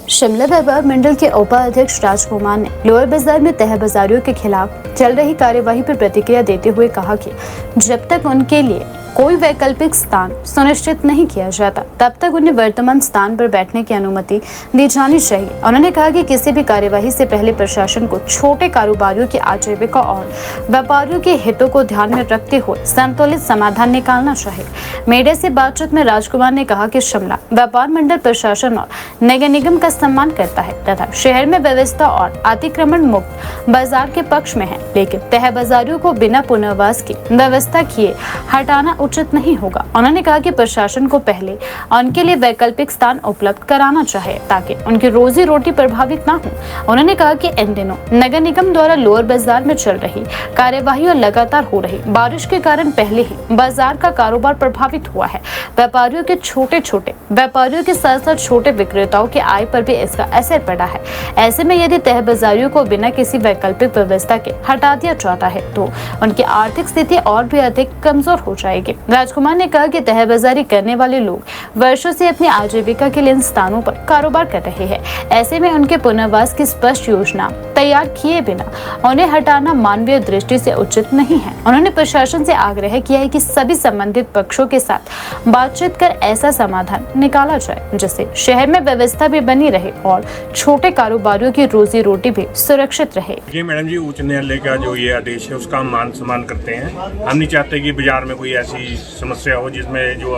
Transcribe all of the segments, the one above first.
शिमला व्यापार मंडल के उपाध्यक्ष राजकुमार ने लोअर बाजार में तह बाजारियों के खिलाफ चल रही कार्यवाही पर प्रतिक्रिया देते हुए कहा कि जब तक उनके लिए कोई वैकल्पिक स्थान सुनिश्चित नहीं किया जाता तब तक उन्हें वर्तमान स्थान पर बैठने की अनुमति दी जानी चाहिए। उन्होंने कहा कि किसी भी कार्यवाही से पहले प्रशासन को छोटे कारोबारियों की आजीविका और व्यापारियों के हितों को ध्यान में रखते हुए संतुलित समाधान निकालना चाहिए। मीडिया से बातचीत में राजकुमार ने कहा कि शिमला व्यापार मंडल प्रशासन और नगर निगम का सम्मान करता है तथा शहर में व्यवस्था और अतिक्रमण मुक्त बाजार के पक्ष में है, लेकिन तह बाजारियों को बिना पुनर्वास की व्यवस्था किए हटाना उचित नहीं होगा। उन्होंने कहा कि प्रशासन को पहले उनके लिए वैकल्पिक स्थान उपलब्ध कराना चाहिए ताकि उनकी रोजी रोटी प्रभावित ना हो। उन्होंने कहा कि इन दिनों नगर निगम द्वारा लोअर बाजार में चल रही कार्यवाही और लगातार हो रही बारिश के कारण पहले ही बाजार का कारोबार प्रभावित हुआ है। व्यापारियों के छोटे व्यापारियों के साथ साथ छोटे विक्रेताओं की आय पर भी इसका असर पड़ा है। ऐसे में यदि तह बाजारियों को बिना किसी वैकल्पिक व्यवस्था के हटा दिया जाता है तो उनकी आर्थिक स्थिति और भी अधिक कमजोर हो जाएगी। राजकुमार ने कहा कि तह बाजारी करने वाले लोग वर्षों से अपनी आजीविका के लिए इन स्थानों पर कारोबार कर रहे हैं। ऐसे में उनके पुनर्वास की स्पष्ट योजना तैयार किए बिना उन्हें हटाना मानवीय दृष्टि से उचित नहीं है। उन्होंने प्रशासन से आग्रह किया है कि सभी संबंधित पक्षों के साथ बातचीत कर ऐसा समाधान निकाला जाए जिससे शहर में व्यवस्था भी बनी रहे और छोटे कारोबारियों की रोजी रोटी भी सुरक्षित रहे। ये मैडम जी, उच्च न्यायालय का जो ये आदेश है उसका हम मान सम्मान करते हैं। हम नहीं चाहते कि बाजार में कोई ऐसी समस्या हो जिसमें जो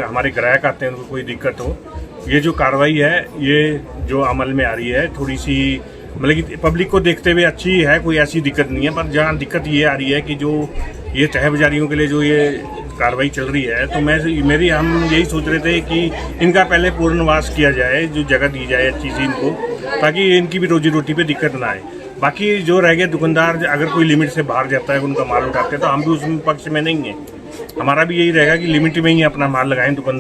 हमारे ग्राहक आते हैं उनको कोई दिक्कत हो। ये जो कार्रवाई है ये जो अमल में आ रही है थोड़ी सी मतलब कि पब्लिक को देखते हुए अच्छी है, कोई ऐसी दिक्कत नहीं है। पर जहाँ दिक्कत ये आ रही है कि जो ये तह बाजारियों के लिए जो ये कार्रवाई चल रही है तो हम यही सोच रहे थे कि इनका पहले पूर्णवास किया जाए, जो जगह दी जाए अच्छी सी इनको, ताकि इनकी भी रोजी रोटी पे दिक्कत ना आए। बाकी जो रह गए दुकानदार, अगर कोई लिमिट से बाहर जाता है उनका माल उठाते हैं तो हम भी उस पक्ष में नहीं है। हमारा भी यही रहेगा कि लिमिट में ही अपना माल लगाएं दुकान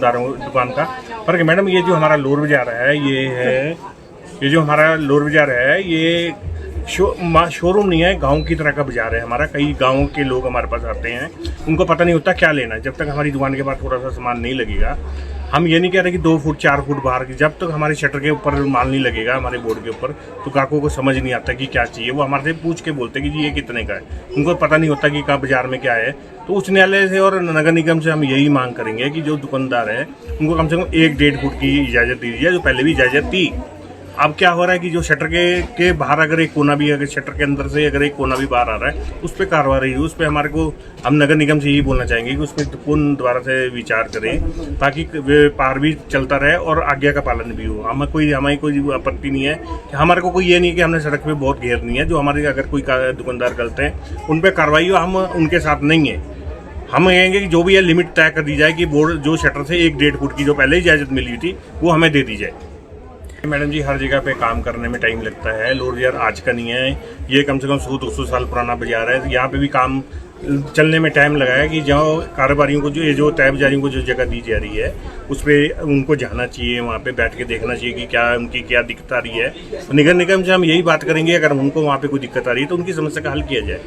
का। पर मैडम ये जो हमारा लोअर बाजार है ये जो हमारा लोअर बाजार है ये शोरूम नहीं है, गांव की तरह का बाजार है हमारा। कई गांव के लोग हमारे पास आते हैं, उनको पता नहीं होता क्या लेना है। जब तक हमारी दुकान के पास थोड़ा सा सामान नहीं लगेगा, हम ये नहीं कह रहे कि 2 फुट 4 फुट बाहर की, जब तक हमारे शटर के ऊपर माल नहीं लगेगा हमारे बोर्ड के ऊपर तो ग्राहकों को समझ नहीं आता कि क्या चाहिए। वो हमारे से पूछ के बोलते कि जी ये कितने का है, उनको पता नहीं होता कि कहाँ बाजार में क्या है। तो उच्च न्यायालय से और नगर निगम से हम यही मांग करेंगे कि जो दुकानदार है उनको कम से कम 1-1.5 फुट की इजाज़त दी जाए, जो पहले भी इजाज़त थी। अब क्या हो रहा है कि जो शटर के बाहर अगर एक कोना भी, अगर शटर के अंदर से अगर एक कोना भी बाहर आ रहा है उस पर कार्रवाई है, उस पर हमारे को हम नगर निगम से यही बोलना चाहेंगे कि उसमें पूर्ण द्वारा से विचार करें ताकि व्यापार भी चलता रहे और आज्ञा का पालन भी हो। हमें कोई आपत्ति नहीं है कि हमारे को कोई ये नहीं कि हमने सड़क पे बहुत घेरनी है। जो हमारे अगर कोई दुकानदार गलत हैं उन पर कार्रवाई हो, हम उनके साथ नहीं है। हम कहेंगे कि जो भी है लिमिट तय कर दी जाए कि बोर्ड जो शटर से 1-1.5 फुट की जो पहले इजाज़त मिली हुई थी वो हमें दे दी जाए। मैडम जी, हर जगह पे काम करने में टाइम लगता है। लोअर बाजार आज का नहीं है, ये कम से कम 100-200 साल पुराना बाजार है। यहाँ पे भी काम चलने में टाइम लगा है कि जहाँ कारोबारियों को जो तय बाजारियों को जो जगह दी जा रही है उस पर उनको जाना चाहिए, वहाँ पे बैठ के देखना चाहिए कि क्या उनकी क्या दिक्कत आ रही है। तो नगर निगम से हम यही बात करेंगे, अगर उनको वहाँ पे कोई दिक्कत आ रही है तो उनकी समस्या का हल किया जाए।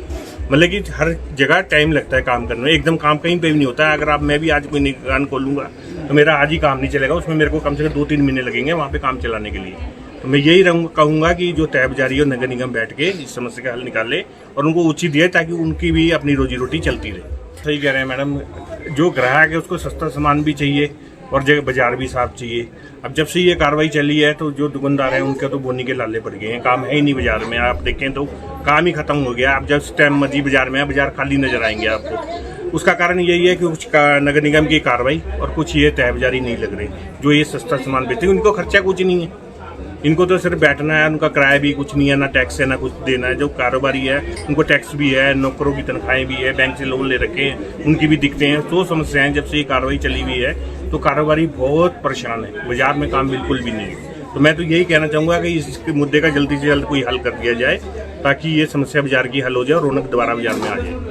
मतलब कि हर जगह टाइम लगता है काम करने में, एकदम काम कहीं पे भी नहीं होता है। अगर मैं भी आज कोई दुकान खोलूँगा तो मेरा आज ही काम नहीं चलेगा, उसमें मेरे को कम से कम 2-3 महीने लगेंगे वहाँ पे काम चलाने के लिए। तो मैं यही कहूँगा कि जो तय बाजारी और नगर निगम बैठ के इस समस्या का हल निकाले और उनको उचित दिए ताकि उनकी भी अपनी रोजी रोटी चलती रहे। सही कह रहे हैं मैडम, जो ग्राहक है उसको सस्ता सामान भी चाहिए और जगह बाजार भी साफ चाहिए। अब जब से ये कार्रवाई चली है तो जो दुकानदार हैं उनके तो बोनी के लाले पड़ गए हैं, काम है ही नहीं बाजार में। आप देखें तो काम ही खत्म हो गया। अब जब टाइम मर्जी बाजार में है, बाजार खाली नजर आएंगे आपको। उसका कारण यही है कि कुछ नगर निगम की कार्रवाई और कुछ ये तय बाजारी नहीं लग रही। जो ये सस्ता सामान बेचते हैं उनको खर्चा कुछ नहीं है, इनको तो सिर्फ बैठना है, उनका किराया भी कुछ नहीं है, ना टैक्स है ना कुछ देना है। जो कारोबारी है उनको टैक्स भी है, नौकरों की तनख्वाहें भी है, बैंक से लोन ले रखे हैं, उनकी भी दिक्कतें हैं। तो समस्याएं जब से ये कार्रवाई चली हुई है तो कारोबारी बहुत परेशान है, बाजार में काम बिल्कुल भी नहीं है। तो मैं तो यही कहना चाहूँगा कि इस मुद्दे का जल्दी से जल्द कोई हल कर दिया जाए ताकि ये समस्या बाजार की हल हो जाए और रौनक दोबारा बाजार में आ जाए।